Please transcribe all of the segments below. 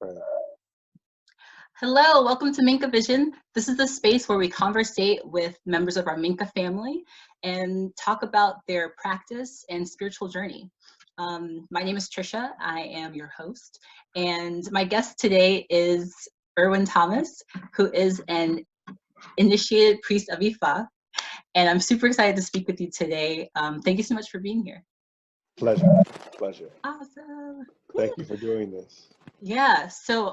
Right. Hello, welcome to MINKA Vision. This is the space where we conversate with members of our MINKA family and talk about their practice and spiritual journey. My name is Trisha. I am your host. And my guest today is Erwin Thomas, who is an initiated priest of Ifa. And I'm super excited to speak with you today. Thank you so much for being here. Pleasure. Pleasure. Awesome. Thank you for doing this. Yeah. So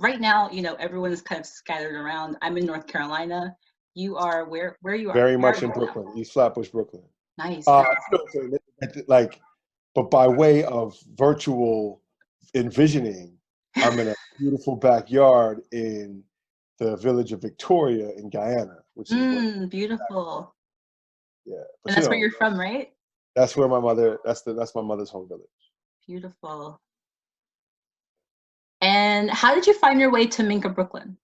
right now, everyone is kind of scattered around. I'm in North Carolina. You are where you are? Very much in Brooklyn, East Flatbush, Brooklyn. Nice. But by way of virtual envisioning, I'm in a beautiful backyard in the village of Victoria in Guyana, which is beautiful. Yeah. But and that's where you're from, right? That's where my mother's home village. Beautiful. And how did you find your way to MINKA Brooklyn?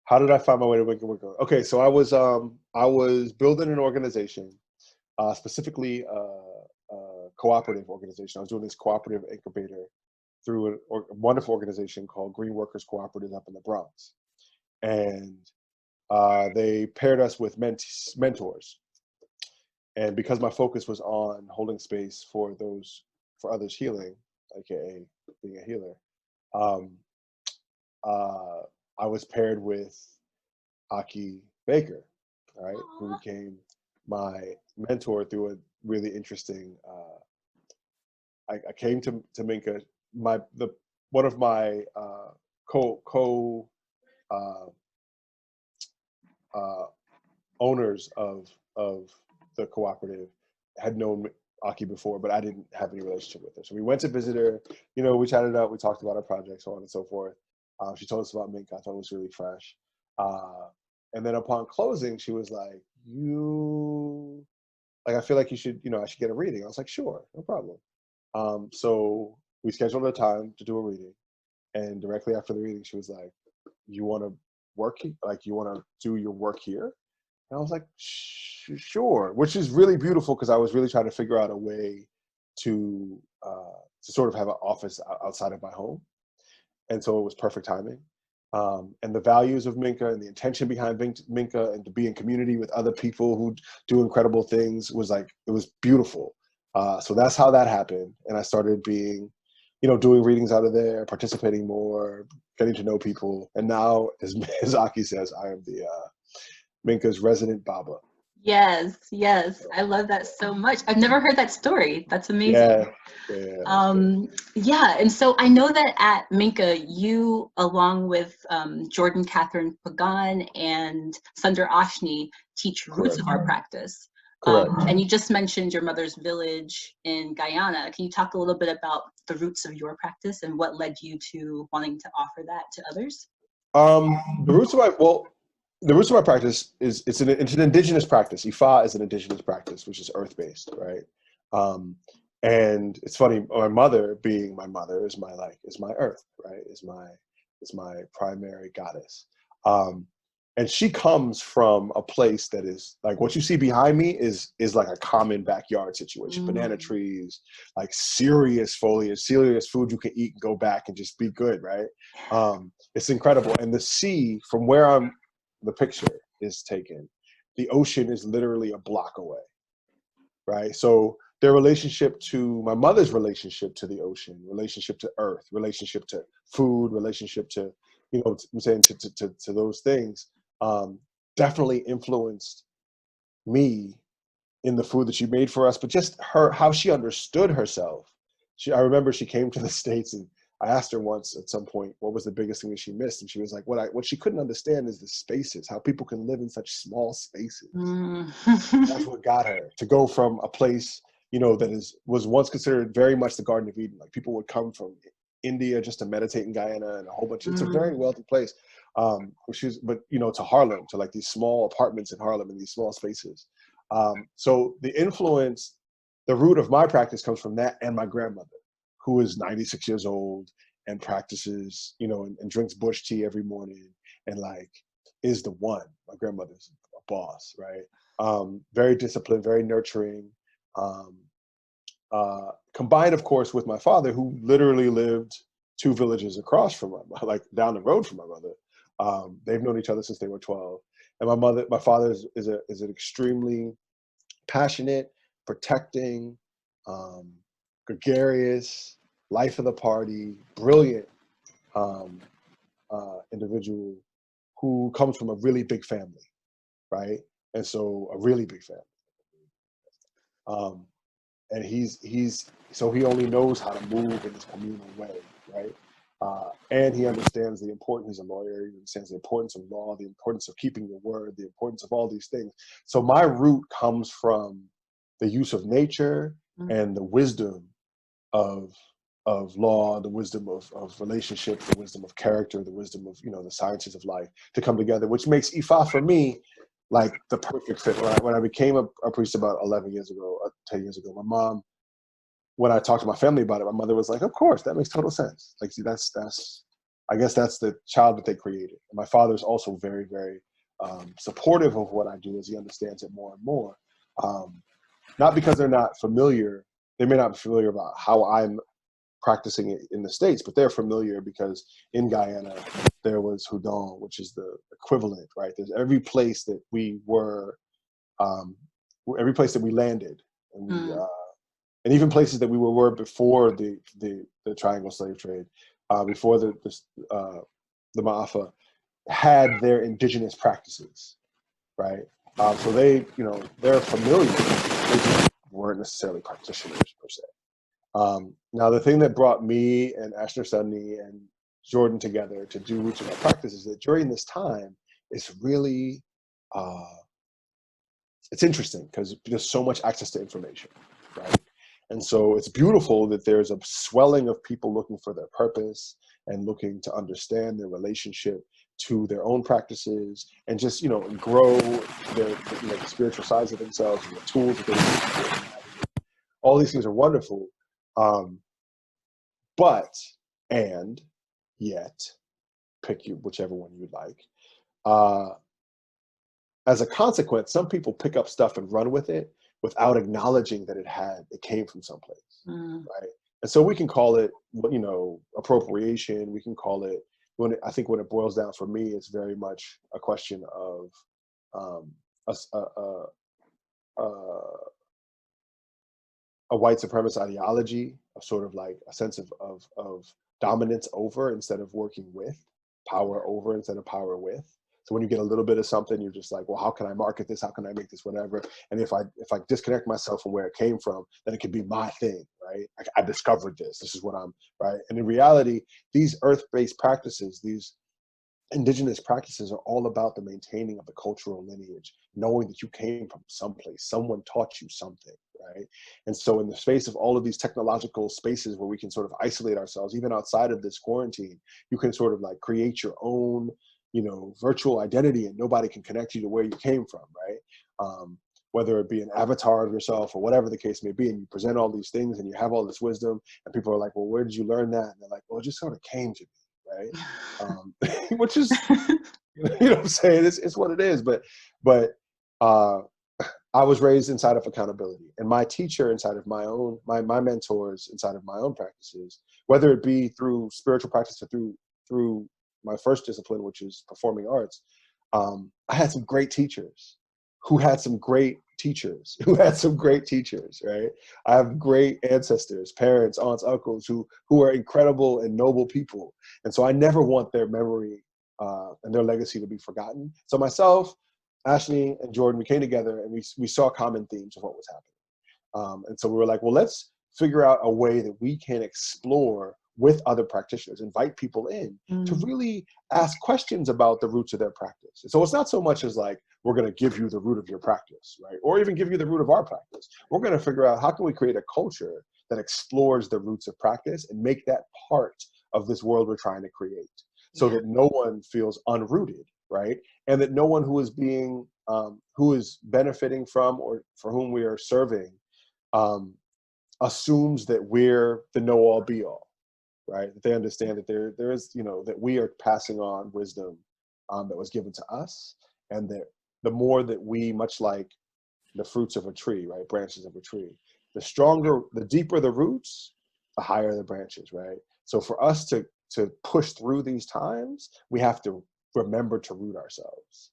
How did I find my way to MINKA Brooklyn? Okay, so I was building an organization, specifically a cooperative organization. I was doing this cooperative incubator through a wonderful organization called Green Workers Cooperative up in the Bronx, and they paired us with mentors. And because my focus was on holding space for others healing, a.k.a. being a healer, I was paired with Aki Baker, right, who became my mentor through a really interesting. I came to MINKA. One of my owners of the cooperative had known Aki before, but I didn't have any relationship with her. So we went to visit her. We chatted up. We talked about our projects, so on and so forth. She told us about MINKA. I thought it was really fresh. And then upon closing, she was like, I feel like you should, I should get a reading. I was like, sure, no problem. So we scheduled a time to do a reading. And directly after the reading, she was like, you want to work here? Like, you want to do your work here? And I was like, sure, which is really beautiful because I was really trying to figure out a way to sort of have an office outside of my home. And so it was perfect timing. And the values of MINKA and the intention behind MINKA and to be in community with other people who do incredible things was it was beautiful. So that's how that happened. And I started doing readings out of there, participating more, getting to know people. And now, as Aki says, I am the MINKA's resident Baba. Yes. I love that so much. I've never heard that story. That's amazing. And so I know that at MINKA, you, along with Jordan Catherine Pagan and Sundar Ashni, teach roots of our practice. And you just mentioned your mother's village in Guyana. Can you talk a little bit about the roots of your practice and what led you to wanting to offer that to others? The roots of my practice it's an indigenous practice. Ifa is an indigenous practice, which is earth-based, right? And it's funny, my mother, being my mother, is my earth, right? Is my primary goddess. And she comes from a place that is like what you see behind me is like a common backyard situation. Banana trees, like serious foliage, serious food you can eat and go back and just be good, right? It's incredible. And the sea, from where the picture is taken, the ocean is literally a block away, right? So their relationship to my mother's relationship to the ocean, relationship to earth, relationship to food, relationship to, I'm saying to those things, definitely influenced me in the food that she made for us, but just how she understood herself. I remember she came to the States and I asked her once at some point, what was the biggest thing that she missed? And she was like, what she couldn't understand is the spaces, how people can live in such small spaces. That's what got her to go from a place, that was once considered very much the Garden of Eden. Like people would come from India just to meditate in Guyana and a whole bunch. It's a very wealthy place. To Harlem, to like these small apartments in Harlem in these small spaces. So the influence, the root of my practice comes from that and my grandmother, who is 96 years old and practices, and drinks bush tea every morning and is the one. My grandmother's a boss, right? Very disciplined, very nurturing. Combined, of course, with my father, who literally lived 2 villages across from like down the road from my mother. They've known each other since they were 12. And my father is an extremely passionate, protecting, gregarious, life of the party, brilliant individual who comes from a really big family, right? And so a really big family. And so he only knows how to move in this communal way, right? And he understands the importance. He's a lawyer. He understands the importance of law, the importance of keeping your word, the importance of all these things. So my root comes from the use of nature and the wisdom of law, the wisdom of relationships, the wisdom of character, the wisdom of, the sciences of life to come together, which makes Ifa for me like the perfect fit. When I became a priest about 11 years ago, 10 years ago, my mom, when I talked to my family about it, my mother was like, of course, that makes total sense. Like, see, I guess that's the child that they created. And my father's also very, very supportive of what I do as he understands it more and more. Not because they're not familiar, they may not be familiar about how I'm practicing it in the States, but they're familiar because in Guyana, there was Hudon, which is the equivalent, right? There's every place that we were, every place that we landed, and even places that we were before the triangle slave trade, before the Ma'afa, had their indigenous practices, right? So they're familiar. They just weren't necessarily practitioners per se. Now, the thing that brought me and Ashner Sudney and Jordan together to do Roots of Our Practice is that during this time, it's really, it's interesting because there's so much access to information, right? And so it's beautiful that there's a swelling of people looking for their purpose and looking to understand their relationship to their own practices and just, grow the spiritual sides of themselves and the tools that they use. All these things are wonderful. And yet, pick whichever one you'd like. As a consequence, some people pick up stuff and run with it without acknowledging that it came from someplace, right? And so we can call it, appropriation. We can call it, I think when it boils down for me, it's very much a question of a white supremacist ideology, of sort of like a sense of dominance over instead of working with, power over instead of power with. So when you get a little bit of something, you're just like, well, how can I market this? How can I make this whatever? And if I disconnect myself from where it came from, then it could be my thing, right? I discovered this. This is what I'm, right? And in reality, these earth-based practices, these indigenous practices are all about the maintaining of the cultural lineage, knowing that you came from someplace, someone taught you something, right? And so in the space of all of these technological spaces where we can sort of isolate ourselves, even outside of this quarantine, you can sort of like create your own, virtual identity and nobody can connect you to where you came from, right? Whether it be an avatar of yourself or whatever the case may be, and you present all these things and you have all this wisdom and people are like, well, where did you learn that? And they're like, well, it just sort of came to me, right? Which is, what I'm saying? It's what it is. But I was raised inside of accountability, and my teacher inside of my own, my mentors inside of my own practices, whether it be through spiritual practice or through my first discipline, which is performing arts, I had some great teachers who had some great teachers right? I have great ancestors, parents, aunts, uncles who are incredible and noble people. And so I never want their memory and their legacy to be forgotten. So myself, Ashley, and Jordan, we came together and we saw common themes of what was happening. And so we were like, well, let's figure out a way that we can explore with other practitioners, invite people in to really ask questions about the roots of their practice. And so it's not so much as like, we're going to give you the root of your practice, right? Or even give you the root of our practice. We're going to figure out how can we create a culture that explores the roots of practice and make that part of this world we're trying to create so that no one feels unrooted, right? And that no one who is benefiting from or for whom we are serving assumes that we're the know-all be-all. Right? That they understand that there is, that we are passing on wisdom that was given to us, and that the more that we, much like the fruits of a tree, right, branches of a tree, the deeper the roots, the higher the branches, right? So for us to push through these times, we have to remember to root ourselves.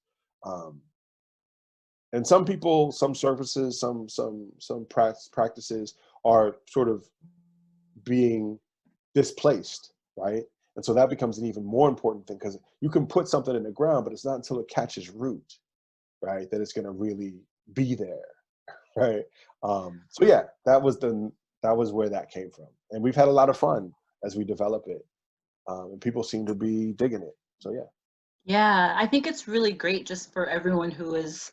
And some people, some services, some practices are sort of being displaced, right? And so that becomes an even more important thing, because you can put something in the ground, but it's not until it catches root, right, that it's going to really be there, right? So yeah, that was where that came from, and we've had a lot of fun as we develop it, and people seem to be digging it. So yeah. Yeah, I think it's really great just for everyone who is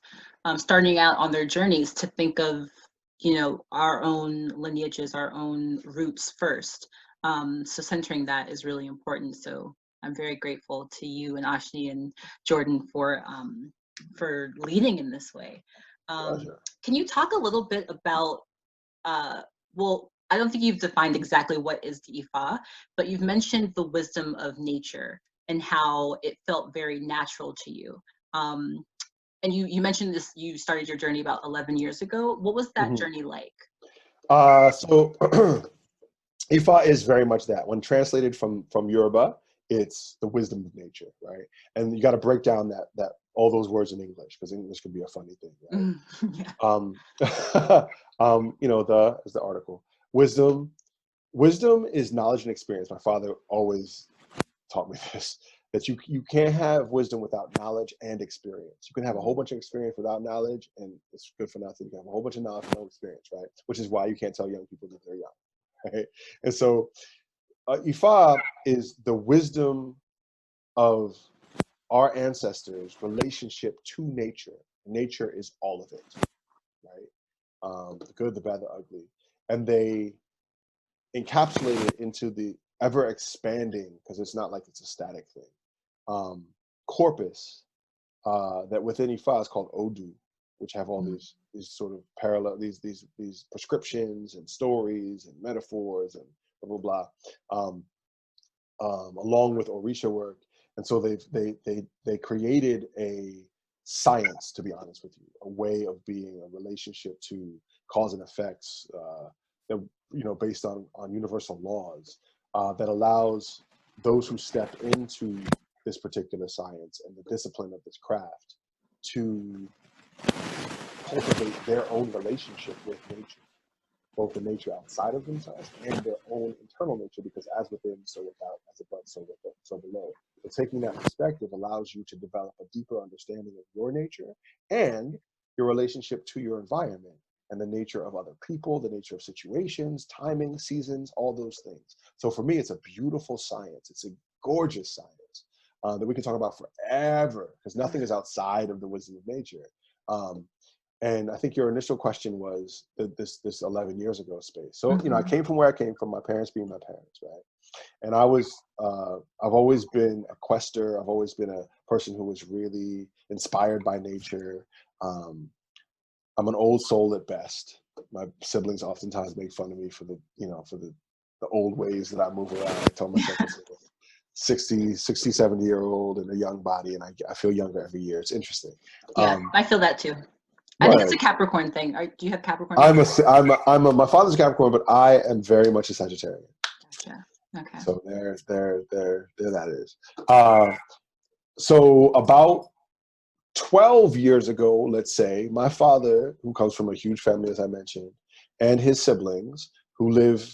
starting out on their journeys to think of, our own lineages, our own roots first. So centering that is really important. So I'm very grateful to you and Ashni and Jordan for leading in this way. Pleasure. Can you talk a little bit about, well, I don't think you've defined exactly what is the Ifa, but you've mentioned the wisdom of nature and how it felt very natural to you. And you mentioned this, you started your journey about 11 years ago. What was that journey like? So Ifa is very much that. When translated from Yoruba, it's the wisdom of nature, right? And you got to break down that all those words in English, because English can be a funny thing, right? Yeah. Is the article. Wisdom is knowledge and experience. My father always taught me this, that you can't have wisdom without knowledge and experience. You can have a whole bunch of experience without knowledge, and it's good for nothing. You can have a whole bunch of knowledge and no experience, right? Which is why you can't tell young people that they're young, right? And so Ifa is the wisdom of our ancestors' relationship to nature. Nature is all of it, right? The good, the bad, the ugly. And they encapsulate it into the ever expanding, because it's not like it's a static thing, corpus that within Ifa is called Odu, which have all these sort of parallel, these prescriptions and stories and metaphors and blah blah blah, along with Orisha work. And so they created a science, to be honest with you, a way of being, a relationship to cause and effects, that, based on universal laws, that allows those who step into this particular science and the discipline of this craft to cultivate their own relationship with nature, both the nature outside of themselves and their own internal nature, because as within, so without, as above, so below. But taking that perspective allows you to develop a deeper understanding of your nature and your relationship to your environment and the nature of other people, the nature of situations, timing, seasons, all those things. So for me, it's a beautiful science. It's a gorgeous science that we can talk about forever, because nothing is outside of the wisdom of nature. And I think your initial question was this 11 years ago space. So, I came from where I came from, my parents being my parents, right? And I've always been a quester. I've always been a person who was really inspired by nature. I'm an old soul at best. My siblings oftentimes make fun of me for the old ways that I move around. I tell myself it's like a 60, 70-year-old in a young body, and I feel younger every year. It's interesting. Yeah, I feel that too. I think it's a Capricorn thing. Do you have Capricorn? My father's a Capricorn, but I am very much a Sagittarian. Gotcha. Okay. So there that is. So about 12 years ago, let's say, my father, who comes from a huge family, as I mentioned, and his siblings, who live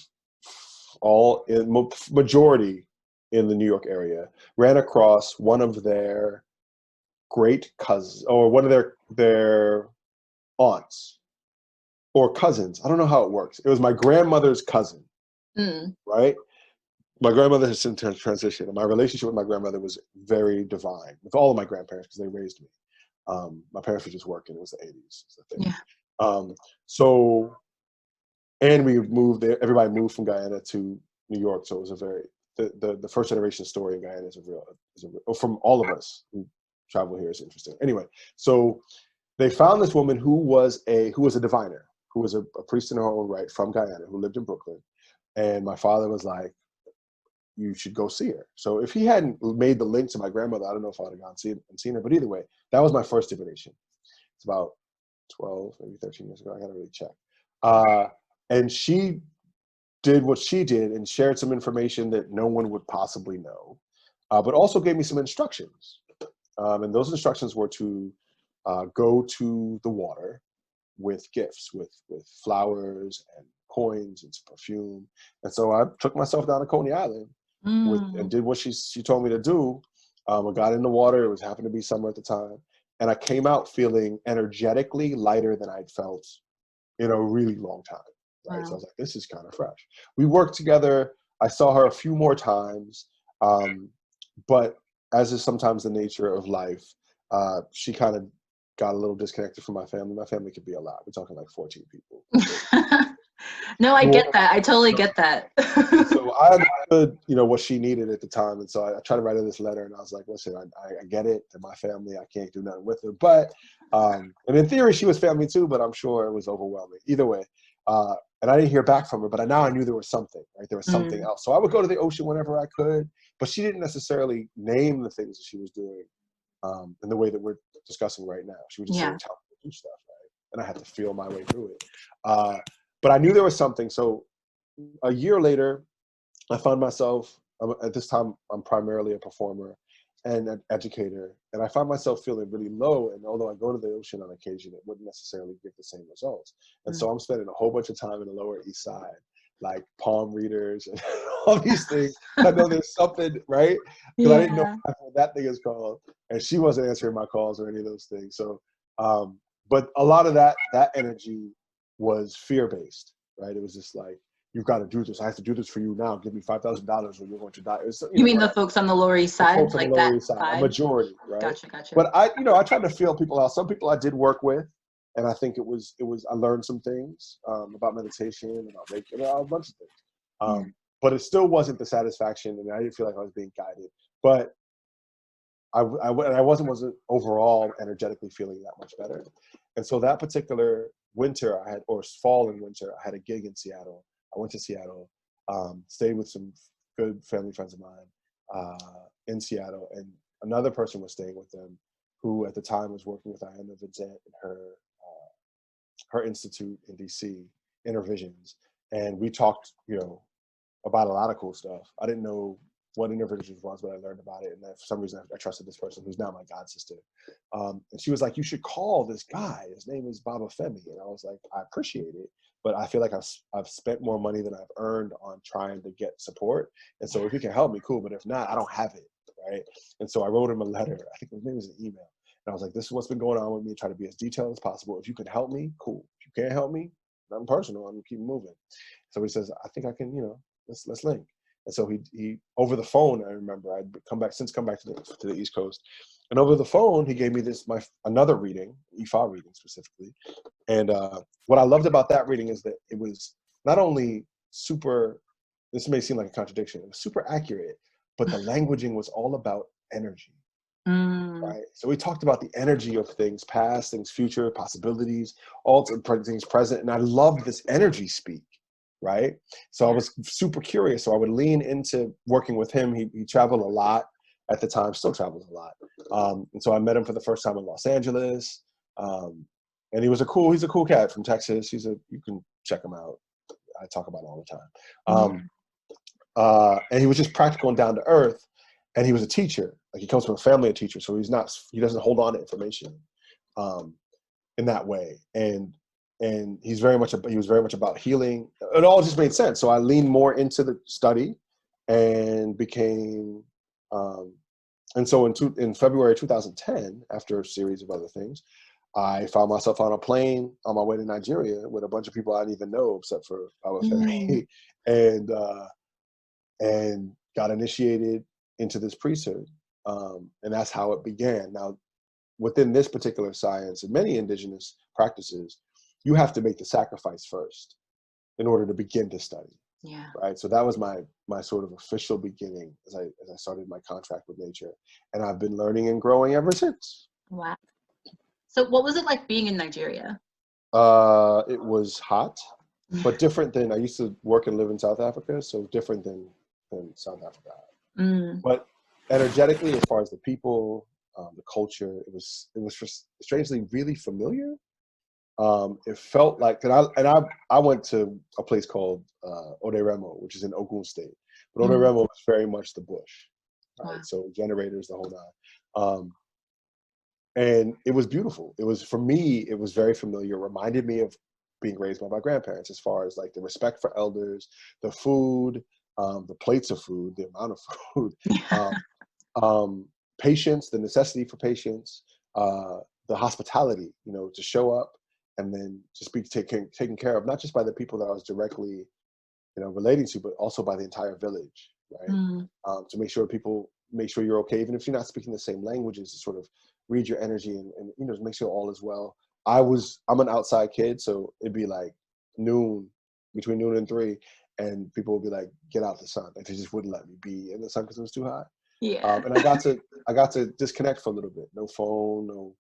all in majority in the New York area, ran across one of their great cousins, or one of their aunts or cousins. I don't know how it works. It was my grandmother's cousin, right? My grandmother has since transitioned, and my relationship with my grandmother was very divine with all of my grandparents, because they raised me. My parents were just working. It was the 80s. Yeah. So, and we moved there. Everybody moved from Guyana to New York. So it was a very, the first generation story in Guyana is a real, from all of us who travel here, is interesting. Anyway, so they found this woman who was a diviner, who was a priest in her own right from Guyana, who lived in Brooklyn. And my father was like, you should go see her. So if he hadn't made the link to my grandmother, I don't know if I would have gone and seen her. But either way, that was my first divination. It's about 12, maybe 13 years ago. I got to really check. And she did what she did and shared some information that no one would possibly know, but also gave me some instructions. And those instructions were to go to the water with gifts, with flowers and coins and some perfume. And so I took myself down to Coney Island and did what she told me to do. I got in the water. It was happened to be summer at the time. And I came out feeling energetically lighter than I'd felt in a really long time. Right. Wow. So I was like, this is kind of fresh. We worked together. I saw her a few more times. But as is sometimes the nature of life, she kind of got a little disconnected from my family. My family could be a lot. We're talking like 14 people. No, I get that. I totally get that. So I understood, what she needed at the time. And so I tried to write her this letter, and I was like, listen, I get it. They're my family. I can't do nothing with her. But, and in theory, she was family too, but I'm sure it was overwhelming. Either way. And I didn't hear back from her, but now I knew there was something, right? There was something else. So I would go to the ocean whenever I could, but she didn't necessarily name the things that she was doing in the way that we're discussing right now. She would just say, tell me to do stuff, right? And I had to feel my way through it. But I knew there was something. So a year later, I found myself, at this time, I'm primarily a performer and an educator. And I found myself feeling really low. And although I go to the ocean on occasion, it wouldn't necessarily give the same results. And so I'm spending a whole bunch of time in the Lower East Side, like palm readers and all these things. I know there's something, right? Because I didn't know what that thing is called. And she wasn't answering my calls or any of those things. So, but a lot of that energy was fear-based, right? It was just like, you've got to do this. I have to do this for you now. Give me $5,000 or you're going to die. You mean the folks on the Lower East Side? Folks on the Lower East Side, a majority, right? Gotcha. But I tried to feel people out. Some people I did work with, and I think I learned some things about meditation, about Reiki, about a bunch of things. But it still wasn't the satisfaction, and I didn't feel like I was being guided. But I wasn't overall energetically feeling that much better. And so that particular winter fall and winter, I had a gig in Seattle. I went to Seattle, stayed with some good family friends of mine in Seattle, and another person was staying with them who at the time was working with Ayanna Vincent and her institute in DC, Intervisions. And we talked, about a lot of cool stuff. I didn't know what Intervisions was, but I learned about it. And for some reason, I trusted this person who's now my god sister. And she was like, you should call this guy. His name is Baba Femi. And I was like, I appreciate it, but I feel like I've spent more money than I've earned on trying to get support. And so if he can help me, cool. But if not, I don't have it, right? And so I wrote him a letter. I think his name was an email. And I was like, this is what's been going on with me. Try to be as detailed as possible. If you can help me, cool. If you can't help me, nothing personal. I'm gonna keep moving. So he says, I think I can, let's link. And so he over the phone, I remember I'd come back to the East Coast, and over the phone he gave me another reading, Ifa reading specifically. And what I loved about that reading is that it was not only super. This may seem like a contradiction. It was super accurate, but the languaging was all about energy. Right. So we talked about the energy of things past, things future, possibilities, all things present, and I loved this energy speak. Right. So I was super curious. So I would lean into working with him. He traveled a lot at the time, still travels a lot. And so I met him for the first time in Los Angeles. And he's a cool cat from Texas. You can check him out. I talk about it all the time. And he was just practical and down to earth. And he was a teacher. Like, he comes from a family of teachers. So he doesn't hold on to information in that way. And he was very much about healing. It all just made sense. So I leaned more into the study and became, and so in February 2010, after a series of other things, I found myself on a plane on my way to Nigeria with a bunch of people I didn't even know except for Awo Fasanmi, and got initiated into this priesthood. And that's how it began. Now, within this particular science and many indigenous practices, you have to make the sacrifice first in order to begin to study. Yeah. Right. So that was my sort of official beginning as I started my contract with nature, and I've been learning and growing ever since. Wow. So what was it like being in Nigeria? It was hot, but different than I used to work and live in South Africa. So different than South Africa. But energetically, as far as the people, the culture, it was strangely really familiar. It felt like, I went to a place called Oderemo, which is in Ogun State, but Mm. Oderemo was very much the bush, right? Wow. So generators, the whole nine. And it was beautiful. It was, for me, it was very familiar. It reminded me of being raised by my grandparents, as far as like the respect for elders, the food, the plates of food, the amount of food, patience, the necessity for patience, the hospitality, to show up and then just be taken care of, not just by the people that I was directly, relating to, but also by the entire village, right? Mm. To make sure make sure you're okay, even if you're not speaking the same languages, to sort of read your energy and make sure all is well. I'm an outside kid, so it'd be like between noon and 3, and people would be like, "Get out the sun!" Like they just wouldn't let me be in the sun because it was too hot. Yeah. And I got to disconnect for a little bit. No phone, no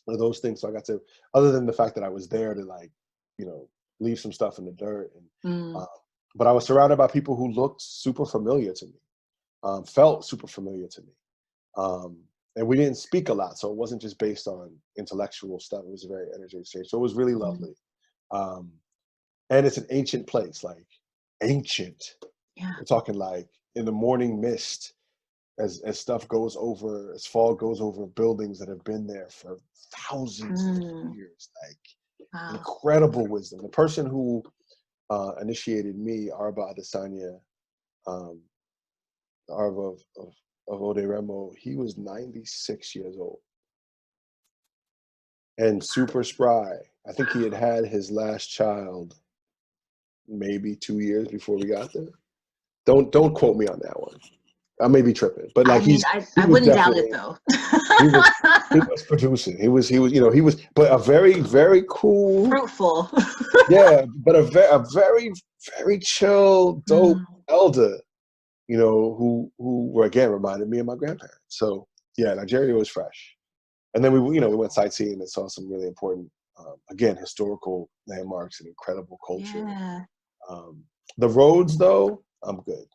one of those things. So I got to, other than the fact that I was there to like, leave some stuff in the dirt, and Mm. but I was surrounded by people who looked super familiar to me, felt super familiar to me. And we didn't speak a lot, so it wasn't just based on intellectual stuff. It was a very energy exchange. So it was really Mm. lovely. And it's an ancient place, like ancient. Yeah. We're talking like in the morning mist, as stuff goes over, as fog goes over buildings that have been there for thousands of Mm. years, like Wow. incredible wisdom. The person who initiated me, Arba Adesanya, um, Arba of Oderemo, he was 96 years old and super spry. I think he had his last child maybe 2 years before we got there. Don't quote me on that one. I may be tripping, but I like mean, he I was wouldn't doubt it definitely, though. he was he was producing. He was, but a very, very cool, Fruitful. yeah, but a very, very chill, dope Mm. elder, who again reminded me of my grandparents. So yeah, Nigeria was fresh. And then we went sightseeing and saw some really important, again, historical landmarks and incredible culture. Yeah. The roads, though, I'm good.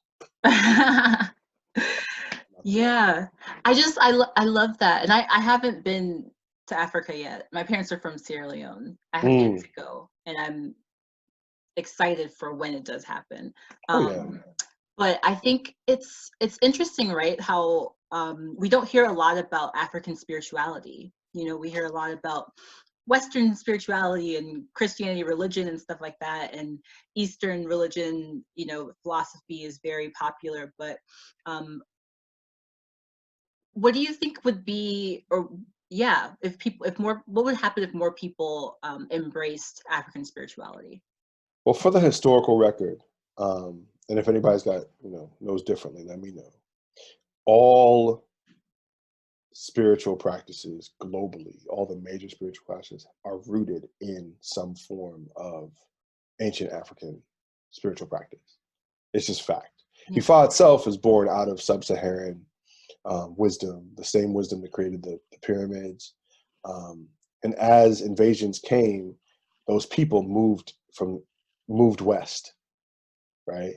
Yeah. I love that. And I haven't been to Africa yet. My parents are from Sierra Leone. I have yet Mm. to go, and I'm excited for when it does happen. Oh yeah. But I think it's interesting, right? How we don't hear a lot about African spirituality. We hear a lot about Western spirituality and Christianity, religion, and stuff like that. And Eastern religion, philosophy is very popular. But what do you think would be, or yeah, what would happen if more people embraced African spirituality? Well, for the historical record, and if anybody's got knows differently, let me know. All spiritual practices globally, all the major spiritual practices, are rooted in some form of ancient African spiritual practice. It's just fact. Yeah. Ifa itself is born out of sub-Saharan wisdom, the same wisdom that created the pyramids. And as invasions came, those people moved west, right,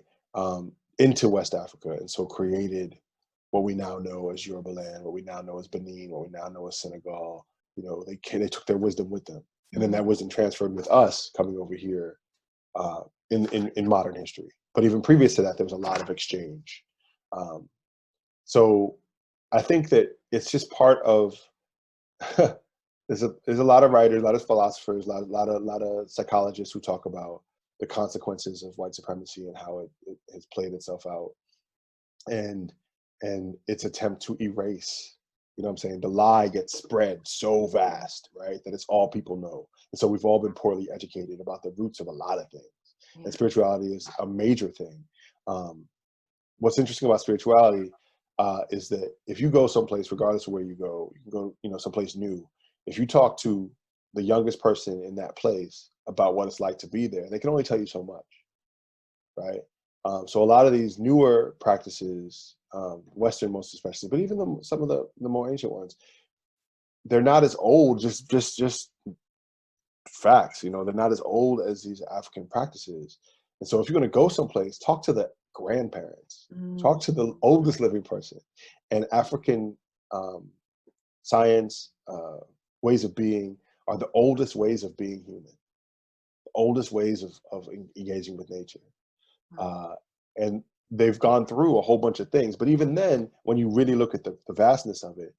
into West Africa, and so created what we now know as Yoruba land, what we now know as Benin, what we now know as Senegal. They took their wisdom with them, and then that wisdom transferred with us coming over here in modern history. But even previous to that, there was a lot of exchange. So I think that it's just part of. There's a lot of writers, a lot of philosophers, a lot of psychologists who talk about the consequences of white supremacy and how it has played itself out, and its attempt to erase. You know what I'm saying? The lie gets spread so vast, right, that it's all people know, and so we've all been poorly educated about the roots of a lot of things, and spirituality is a major thing. What's interesting about spirituality is that if you go someplace, regardless of where you can go, someplace new. If you talk to the youngest person in that place about what it's like to be there, they can only tell you so much, right? So a lot of these newer practices, Western most especially, but even some of the more ancient ones, they're not as old. Just facts, they're not as old as these African practices. And so if you're going to go someplace, talk to the grandparents, talk to the oldest living person. And African science, ways of being are the oldest ways of being human, the oldest ways of engaging with nature. And they've gone through a whole bunch of things. But even then, when you really look at the vastness of it,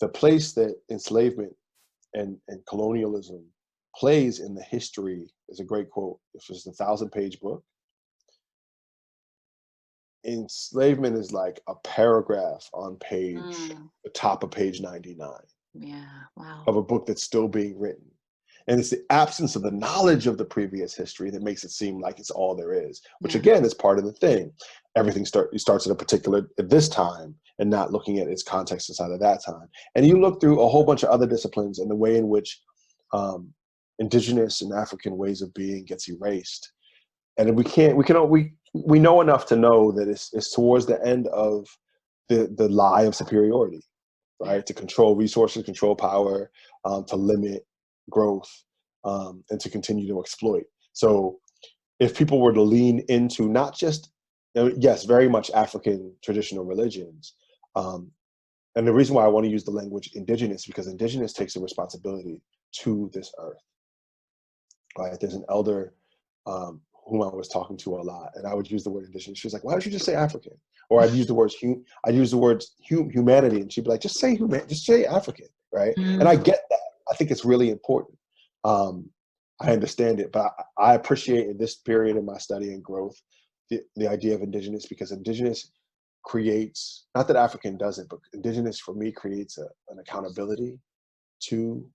the place that enslavement and colonialism plays in the history is a great quote. This was the 1,000-page book. Enslavement is like a paragraph on the top of page 99. Yeah, wow. Of a book that's still being written. And it's the absence of the knowledge of the previous history that makes it seem like it's all there is, which again is part of the thing. Everything starts at this time and not looking at its context inside of that time. And you look through a whole bunch of other disciplines and the way in which indigenous and African ways of being gets erased. And we know enough to know that it's towards the end of the lie of superiority, right? To control resources, control power, to limit growth, and to continue to exploit. So if people were to lean into not just, yes, very much African traditional religions, and the reason why I want to use the language indigenous, because indigenous takes a responsibility to this earth, right? There's an elder whom I was talking to a lot, and I would use the word indigenous. She was like, "Why don't you just say African?" Or I'd use the words humanity, and she'd be like, "Just say African," right? And I get that. I think it's really important. I understand it, but I appreciate in this period of my study and growth the idea of indigenous, because indigenous creates, not that African doesn't, but indigenous for me creates an accountability to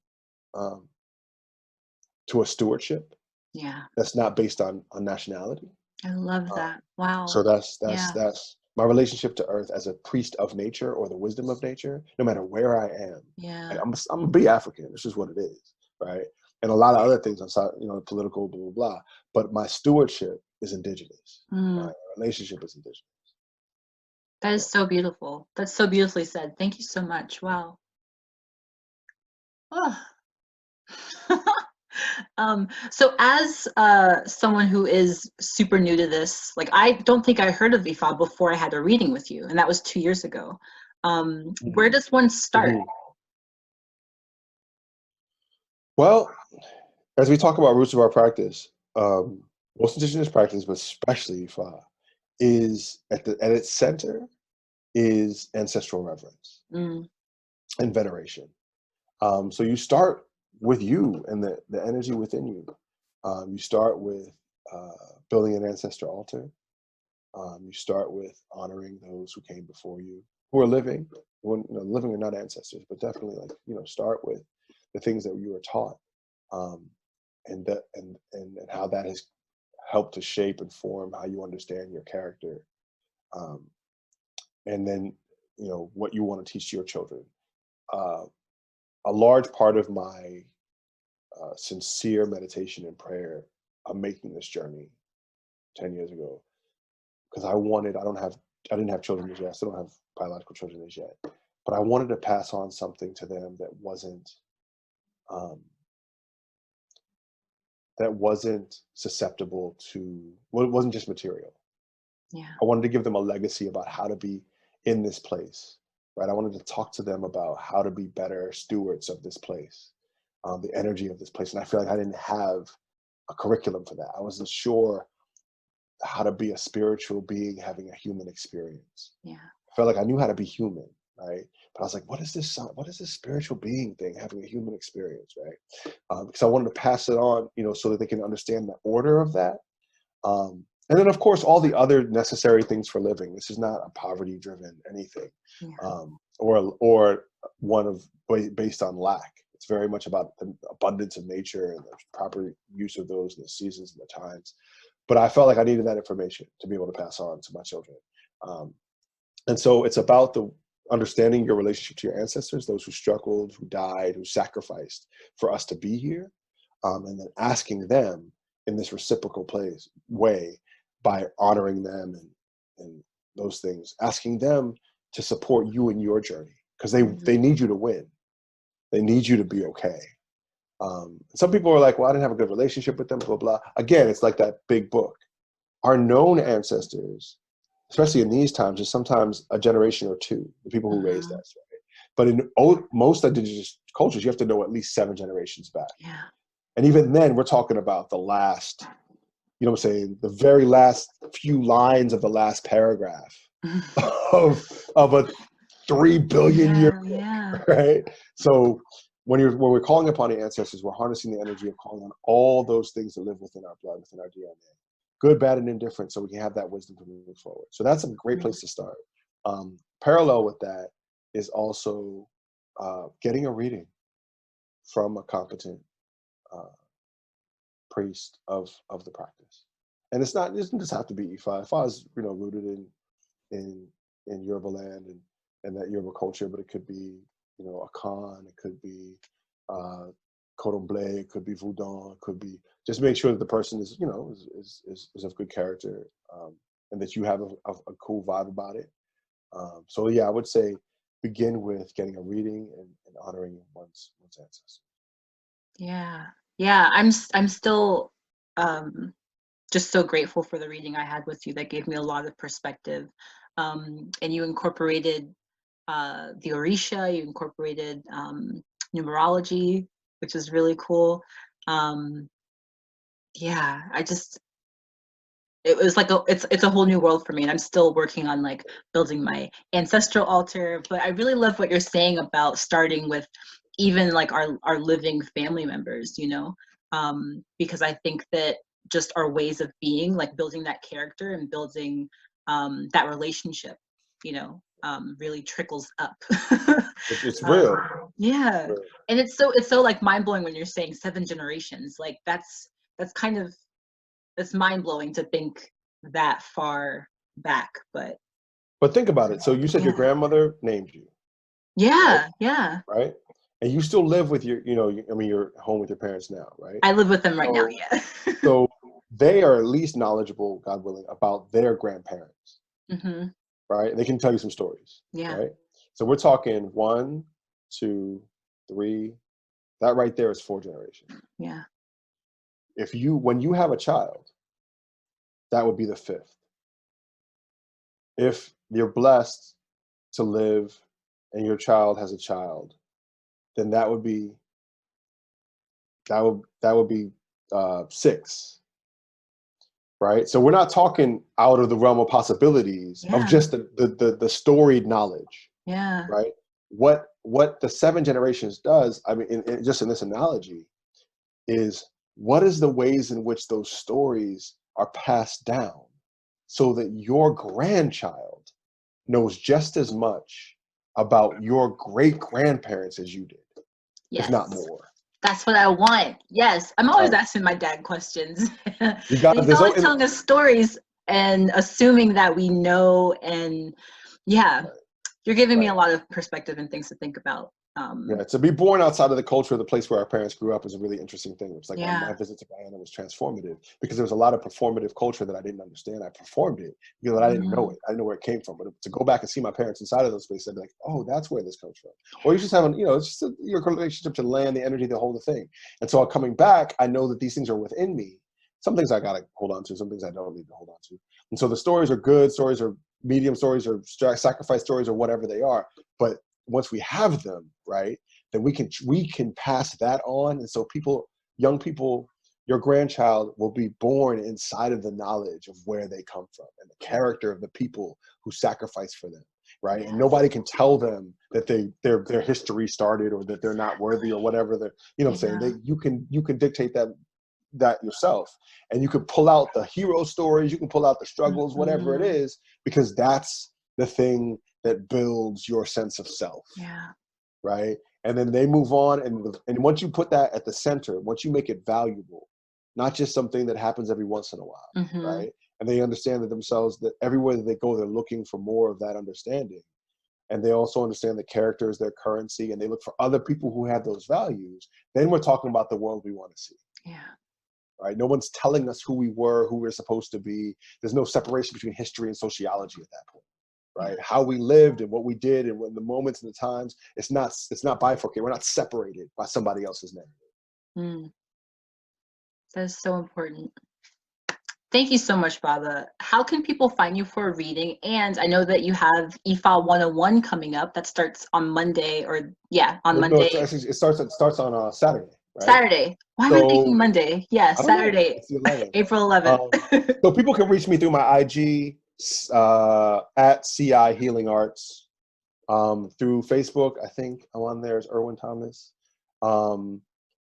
a stewardship. Yeah. That's not based on nationality. I love that. Wow. So that's my relationship to earth as a priest of nature, or the wisdom of nature, no matter where I am. Yeah. Like, I'm gonna be African. This is what it is, right? And a lot of other things outside, political, blah, blah, blah. But my stewardship is indigenous. My relationship is indigenous. That is so beautiful. That's so beautifully said. Thank you so much. Wow. Oh. So as someone who is super new to this, like, I don't think I heard of Ifa before I had a reading with you, and that was 2 years ago. Where does one start? Well, as we talk about roots of our practice, most indigenous practice, but especially Ifa, is at its center is ancestral reverence and veneration. So you start with you and the energy within you. You start with building an ancestor altar. You start with honoring those who came before you, who are living, living are not ancestors, but definitely, like, start with the things that you were taught, and how that has helped to shape and form how you understand your character, and then what you want to teach your children. A large part of my sincere meditation and prayer of making this journey 10 years ago, because I didn't have children as yet. I still don't have biological children as yet, but I wanted to pass on something to them that wasn't susceptible to, well, it wasn't just material. Yeah. I wanted to give them a legacy about how to be in this place, right? I wanted to talk to them about how to be better stewards of this place, the energy of this place. And I feel like I didn't have a curriculum for that. I wasn't sure how to be a spiritual being having a human experience. Yeah. I felt like I knew how to be human, right? But I was like, what is this spiritual being thing, having a human experience, right? Because I wanted to pass it on, so that they can understand the order of that. And then, of course, all the other necessary things for living. This is not a poverty-driven anything, or one based on lack. It's very much about the abundance of nature and the proper use of those in the seasons and the times. But I felt like I needed that information to be able to pass on to my children. And so it's about the understanding your relationship to your ancestors, those who struggled, who died, who sacrificed for us to be here, and then asking them in this reciprocal way, by honoring them and those things, asking them to support you in your journey, because they need you to win. They need you to be okay. Some people are like, well, I didn't have a good relationship with them, blah, blah. Again, it's like that big book. Our known ancestors, especially in these times, is sometimes a generation or two, the people who raised us, right? But in most indigenous cultures, you have to know at least 7 generations back. Yeah. And even then, we're talking about the last, you know what I'm saying, the very last few lines of the last paragraph of a 3 billion year book, Yeah. right? So when we're calling upon the ancestors, we're harnessing the energy of calling on all those things that live within our blood, within our DNA, good, bad, and indifferent, so we can have that wisdom to move forward. So that's a great place to start. Parallel with that is also getting a reading from a competent priest of the practice. And it doesn't just have to be Ifa. Ifa is, you know, rooted in Yoruba land and that Yoruba culture, but it could be, you know, a Khan, it could be Cordon Bleu, it could be Voudon, it could be, just make sure that the person is, you know, is of good character, and that you have a cool vibe about it. So yeah, I would say begin with getting a reading and honoring one's ancestors. Yeah. Yeah. I'm still just so grateful for the reading I had with you. That gave me a lot of perspective. And you incorporated the Orisha, you incorporated numerology, which is really cool. Yeah, it was like it's a whole new world for me, and I'm still working on like building my ancestral altar. But I really love what you're saying about starting with even like our living family members, you know, because I think that just our ways of being, like building that character and building that relationship, you know, really trickles up. It's real. Yeah, Real. and it's so like mind blowing when you're saying 7 generations. Like that's kind of, it's mind blowing to think that far back, but But think about it. So you said your yeah, grandmother named you, right? yeah, yeah. Right? And you still live with your, you know, I mean, you're home with your parents now, right? I live with them right now. So, Yeah. so they are at least knowledgeable, God willing, about their grandparents, Hmm. right? And they can tell you some stories, Yeah, right? So we're talking 1, 2, 3. That right there is 4 generations. yeah, When you have a child, that would be the 5th. If you're blessed to live and your child has a child, then that would be 6, right? So we're not talking out of the realm of possibilities of yeah, just the storied knowledge, yeah, right? What the 7 generations does, I mean, just in this analogy, is what is the ways in which those stories are passed down so that your grandchild knows just as much about your great grandparents as you did, if not yes. more. That's what I want. Yes, I'm always Right. asking my dad questions, and You got he's this. always telling us stories and assuming that we know. And yeah, Right, you're giving me right. a lot of perspective and things to think about. Yeah, to be born outside of the culture of the place where our parents grew up is a really interesting thing. It's like my Yeah. visit to Guyana was transformative because there was a lot of performative culture that I didn't understand. I performed it because I didn't know Mm, it. I didn't know where it came from. But to go back and see my parents inside of those spaces, I'd be like, oh, that's where this comes from. Or you just have, you know, it's just your relationship to land, the energy, the whole thing. And so coming back, I know that these things are within me. Some things I got to hold on to, some things I don't need to hold on to. And so the stories are good, stories are medium, stories are sacrifice stories or whatever they are. But once we have them, right, then we can pass that on. And so young people, your grandchild will be born inside of the knowledge of where they come from and the character of the people who sacrificed for them, right? And yes. nobody can tell them that their history started or that they're not worthy or whatever. You know what I'm saying? You can dictate that yourself, and you can pull out the hero stories, you can pull out the struggles, whatever it Mhm. is, because that's the thing that builds your sense of self, Yeah. right? And then they move on, and once you put that at the center, once you make it valuable, not just something that happens every once in a while, Mhm. right? And they understand that themselves, that everywhere that they go, they're looking for more of that understanding. And they also understand that character is their currency, and they look for other people who have those values. Then we're talking about the world we want to see. Yeah. Right? No one's telling us who we were, who we're supposed to be. There's no separation between history and sociology at that point, Yeah. right? How we lived and what we did and when the moments and the times, it's not bifurcated. We're not separated by somebody else's narrative. Mm. That is so important. Thank you so much, Baba. How can people find you for a reading? And I know that you have IFA 101 coming up that starts on Monday, or yeah, on No, Monday. it starts on Saturday, right? Saturday. Why am I thinking So Monday? Yeah, I don't know. Saturday, It's the 11th. April 11th. So people can reach me through my IG at CI Healing Arts. Through Facebook, I think I'm on there as Erwin Thomas.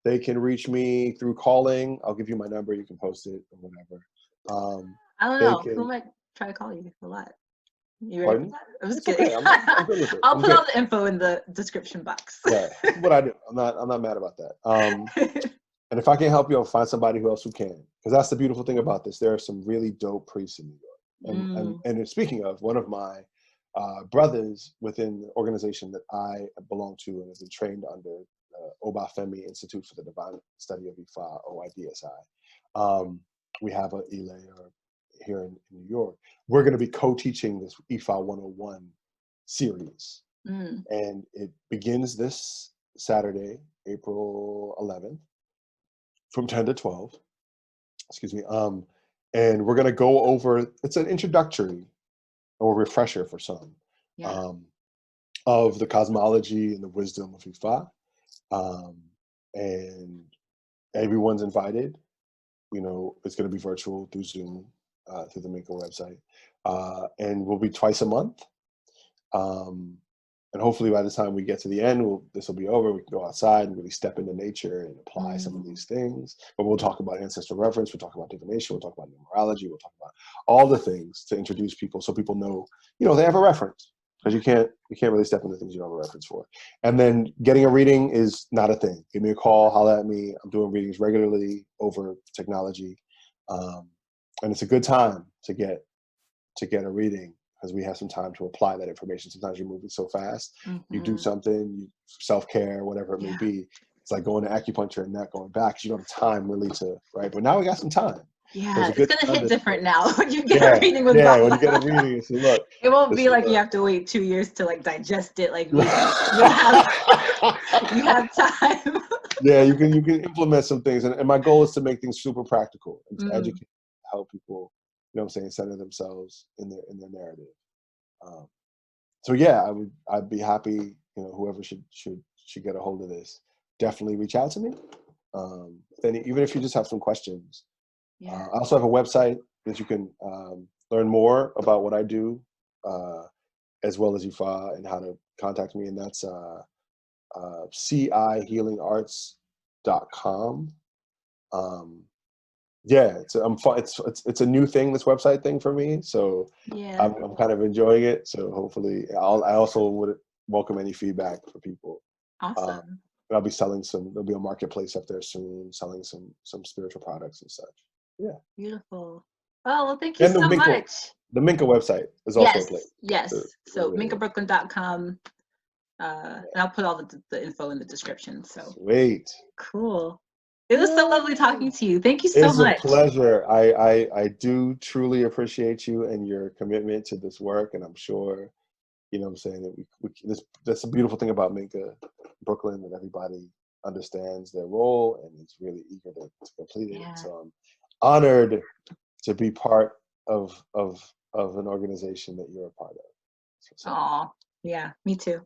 They can reach me through calling. I'll give you my number. You can post it or whatever. I don't They know. Who can. might try to call you a lot? You ready for Pardon? that? I'm just It's kidding. okay. I'm good with it. I'll I'm put good. all the info in the description box. Yeah, this is what I do. I'm not mad about that. And if I can't help you, I'll find somebody who can. Because that's the beautiful thing about this. There are some really dope priests in New York. And speaking of, one of my brothers within the organization that I belong to and has been trained under, Awo Fasanmi Institute for the Divine Study of Ifa, OIDSI. We have a Ile here in New York. We're going to be co-teaching this IFA 101 series. And it begins this Saturday, April 11th, from 10 to 12. Excuse me. And we're going to go over, it's an introductory or refresher for some, of the cosmology and the wisdom of Ifa. And everyone's invited. You know, it's going to be virtual through Zoom, through the MINKA website. And we'll be twice a month. And hopefully by the time we get to the end, this will be over. We can go outside and really step into nature and apply some of these things. But we'll talk about ancestral reverence. We'll talk about divination. We'll talk about numerology. We'll talk about all the things to introduce people so people know, they have a reference. Because you can't really step into things you don't have a reference for. And then getting a reading is not a thing. Give me a call, holla at me. I'm doing readings regularly over technology. And it's a good time to get a reading, because we have some time to apply that information. Sometimes you're moving so fast, you do something, self-care, whatever it may be. It's like going to acupuncture and not going back, because you don't have time really to, right? But now we got some time. Yeah, it's going to hit different now when you get a reading with Baba. Baba. When you get a reading, you say, look. It won't be like you have to wait 2 years to like digest it like me. You have time. Yeah, you can implement some things. And my goal is to make things super practical and to educate, help people, center themselves in their narrative. So yeah, I'd be happy, whoever should get a hold of this, definitely reach out to me. Then even if you just have some questions. I also have a website that you can learn more about what I do, as well as Ifa and how to contact me, and that's cihealingarts.com. Yeah, it's a new thing, this website thing for me, so I'm kind of enjoying it. So hopefully, I also would welcome any feedback for people. Awesome. I'll be selling there'll be a marketplace up there soon, selling some spiritual products and such. Yeah. Beautiful. Oh, well, thank you so much. The MINKA website is also a place. Yes. So minkabrooklyn.com. And I'll put all the info in the description. So sweet. Cool. It was so lovely talking to you. Thank you so much. It's a pleasure. I do truly appreciate you and your commitment to this work, and I'm sure, that that's a beautiful thing about MINKA Brooklyn, that everybody understands their role and is really eager to complete it. So I'm honored to be part of an organization that you're a part of. Oh, yeah, me too.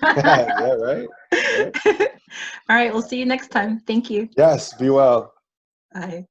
Yeah, right? All right, we'll see you next time. Thank you. Yes, be well. Bye.